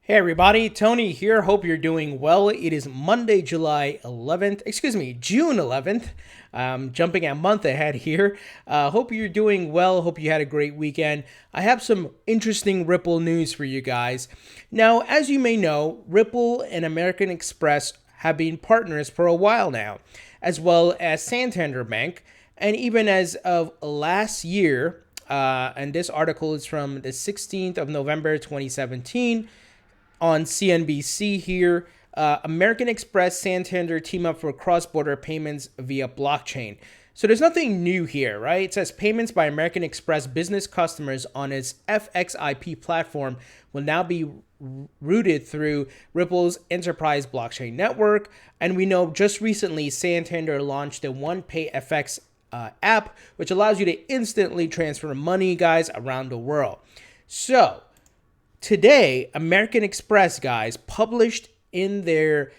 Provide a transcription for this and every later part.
Hey everybody, Tony here. Hope you're doing well. It is Monday, June 11th. Jumping a month ahead here. Hope you're doing well. Hope you had a great weekend. I have some interesting Ripple news for you guys. Now, as you may know, Ripple and American Express have been partners for a while now, as well as Santander Bank. And even as of last year, and this article is from the 16th of November, 2017, on CNBC here, American Express, Santander team up for cross-border payments via blockchain. So there's nothing new here, right? It says payments by American Express business customers on its FXIP platform will now be routed through Ripple's enterprise blockchain network. And we know just recently Santander launched the OnePay FX app, which allows you to instantly transfer money, guys, around the world. So today, American Express, guys, published in their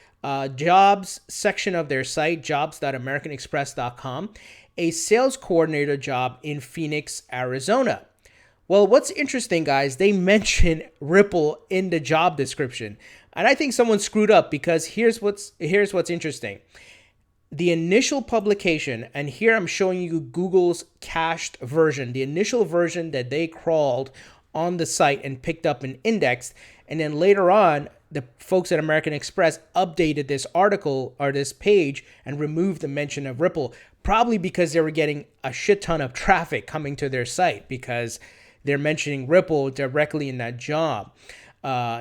jobs section of their site, jobs.americanexpress.com, a sales coordinator job in Phoenix, Arizona. Well, what's interesting, guys, they mention Ripple in the job description. And I think someone screwed up because here's what's interesting. The initial publication, and here I'm showing you Google's cached version, the initial version that they crawled on the site and picked up and indexed. And then later on, the folks at American Express updated this article or this page and removed the mention of Ripple, probably because they were getting a shit ton of traffic coming to their site because they're mentioning Ripple directly in that job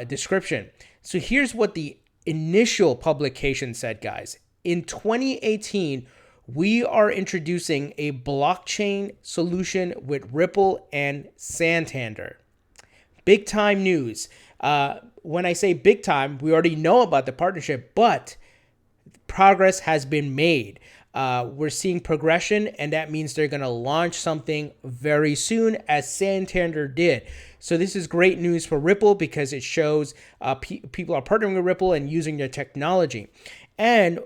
description. So here's what the initial publication said, guys. In 2018, we are introducing a blockchain solution with Ripple and Santander. Big time news. When I say big time, we already know about the partnership, but progress has been made. We're seeing progression, and that means they're going to launch something very soon, as Santander did. So this is great news for Ripple because it shows people are partnering with Ripple and using their technology. And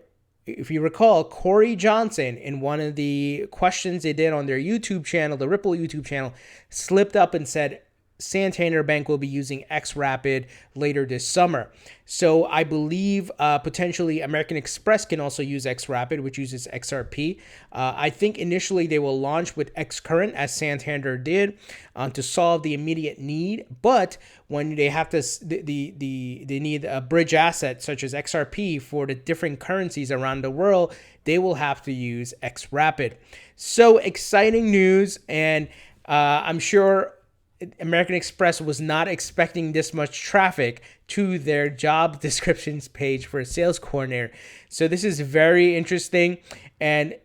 if you recall, Corey Johnson, in one of the questions they did on their YouTube channel, the Ripple YouTube channel, slipped up and said Santander Bank will be using XRapid later this summer. So I believe potentially American Express can also use XRapid, which uses XRP. I think initially they will launch with XCurrent, as Santander did, to solve the immediate need. But when they have to, they need a bridge asset such as XRP for the different currencies around the world, they will have to use XRapid. So exciting news, and I'm sure American Express was not expecting this much traffic to their job descriptions page for a sales coordinator. So this is very interesting. And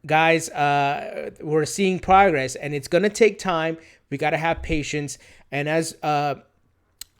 guys, we're seeing progress, and it's going to take time. We got to have patience. And as Brad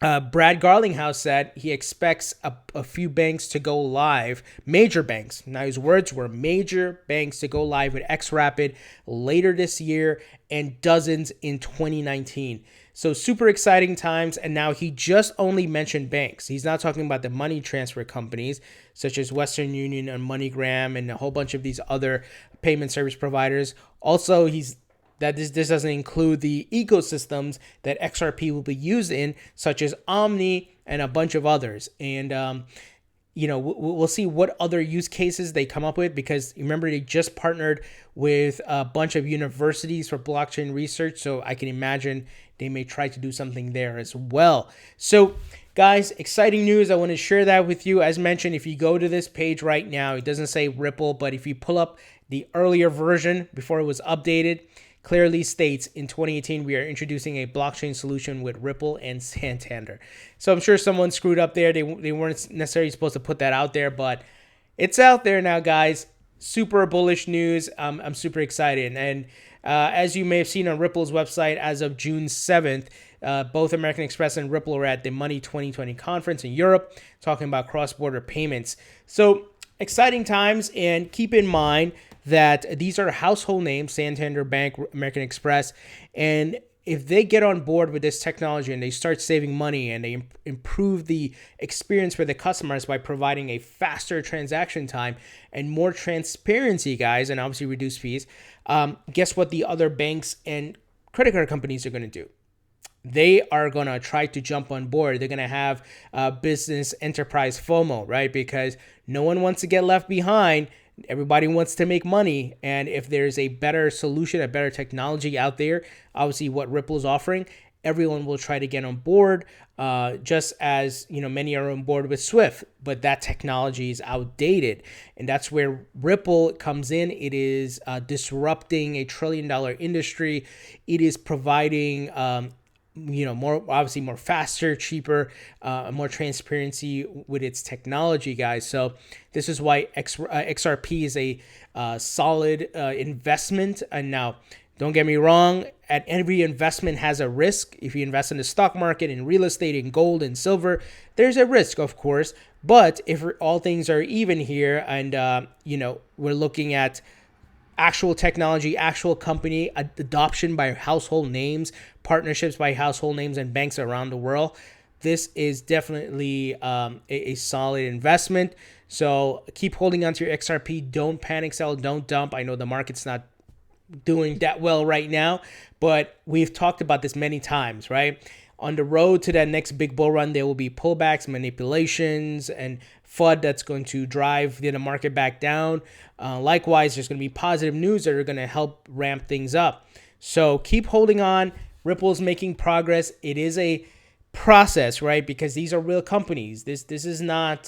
Garlinghouse said, he expects a few banks to go live, major banks. Now, his words were major banks to go live with XRapid later this year and dozens in 2019. So super exciting times. And now he just only mentioned banks. He's not talking about the money transfer companies such as Western Union and MoneyGram and a whole bunch of these other payment service providers. Also, this doesn't include the ecosystems that XRP will be used in, such as Omni and a bunch of others. And, we'll see what other use cases they come up with, because remember, they just partnered with a bunch of universities for blockchain research. So I can imagine they may try to do something there as well. So guys, exciting news. I want to share that with you. As mentioned, if you go to this page right now, it doesn't say Ripple, but if you pull up the earlier version before it was updated, clearly states in 2018, we are introducing a blockchain solution with Ripple and Santander. So I'm sure someone screwed up there. They weren't necessarily supposed to put that out there, but it's out there now, guys. Super bullish news. I'm super excited. And as you may have seen on Ripple's website, as of June 7th, both American Express and Ripple were at the Money 2020 conference in Europe, talking about cross-border payments. So exciting times, and keep in mind that these are household names, Santander Bank, American Express, and if they get on board with this technology and they start saving money and they improve the experience for the customers by providing a faster transaction time and more transparency, guys, and obviously reduce fees, guess what the other banks and credit card companies are going to do? they are going to try to jump on board. They're going to have business enterprise FOMO, right? Because no one wants to get left behind. Everybody wants to make money. And if there's a better solution, a better technology out there, obviously what Ripple is offering, everyone will try to get on board, just as many are on board with Swift, but that technology is outdated, and that's where Ripple comes in. It is disrupting a $1 trillion industry. It is providing more, obviously more faster, cheaper, more transparency with its technology, guys. So this is why XRP is a solid investment. And now, don't get me wrong, at every investment has a risk. If you invest in the stock market, in real estate, in gold and silver, there's a risk, of course. But if all things are even here, and we're looking at actual technology, actual company adoption by household names, partnerships by household names and banks around the world, this is definitely a solid investment. So keep holding on to your XRP. Don't panic sell. Don't dump. I know the market's not doing that well right now, but we've talked about this many times, right? On the road to that next big bull run, there will be pullbacks, manipulations, and FUD that's going to drive the market back down. Likewise, there's going to be positive news that are going to help ramp things up. So keep holding on. Ripple's making progress. It is a process, right? Because these are real companies. This is not,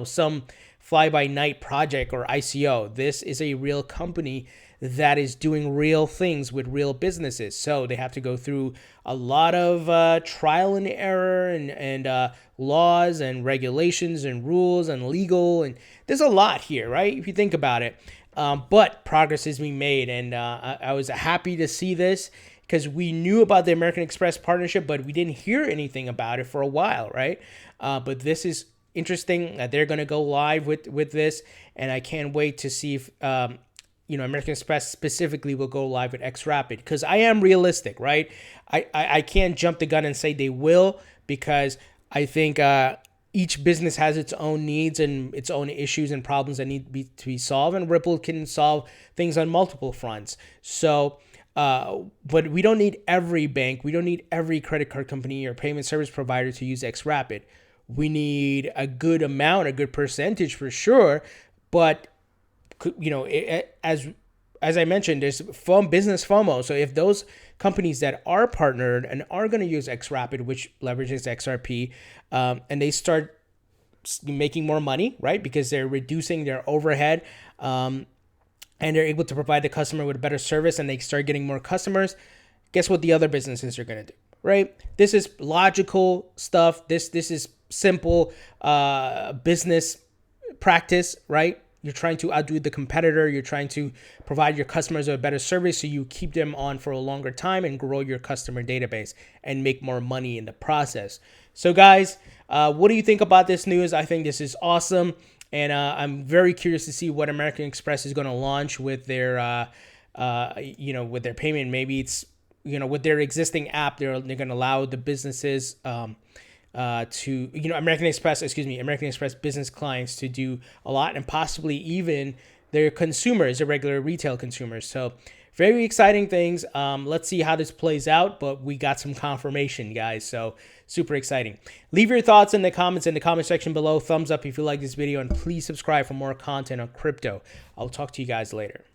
some fly-by-night project or ICO. This is a real company that is doing real things with real businesses. So they have to go through a lot of trial and error and laws and regulations and rules and legal. And there's a lot here, right? If you think about it. But progress is being made. And I was happy to see this because we knew about the American Express partnership, but we didn't hear anything about it for a while, right? But this is interesting that they're going to go live with this. And I can't wait to see if American Express specifically will go live with XRapid, because I am realistic, right? I can't jump the gun and say they will, because I think each business has its own needs and its own issues and problems that need to be solved, and Ripple can solve things on multiple fronts. So, but we don't need every bank, we don't need every credit card company or payment service provider to use XRapid. We need a good amount, a good percentage for sure, but as I mentioned, there's business FOMO. So if those companies that are partnered and are going to use XRapid, which leverages XRP, and they start making more money, right? Because they're reducing their overhead, and they're able to provide the customer with a better service, and they start getting more customers, guess what the other businesses are going to do, right? This is logical stuff. This is simple business practice, right? You're trying to outdo the competitor. You're trying to provide your customers a better service so you keep them on for a longer time and grow your customer database and make more money in the process. So guys, what do you think about this news? I think this is awesome. And I'm very curious to see what American Express is going to launch with their, with their payment. Maybe it's, with their existing app, they're going to allow the businesses, to American Express business clients to do a lot, and possibly even their consumers, their regular retail consumers. So very exciting things. Let's see how this plays out, but we got some confirmation, guys. So super exciting. Leave your thoughts in the comments in the comment section below. Thumbs up if you like this video, and please subscribe for more content on crypto. I'll talk to you guys later.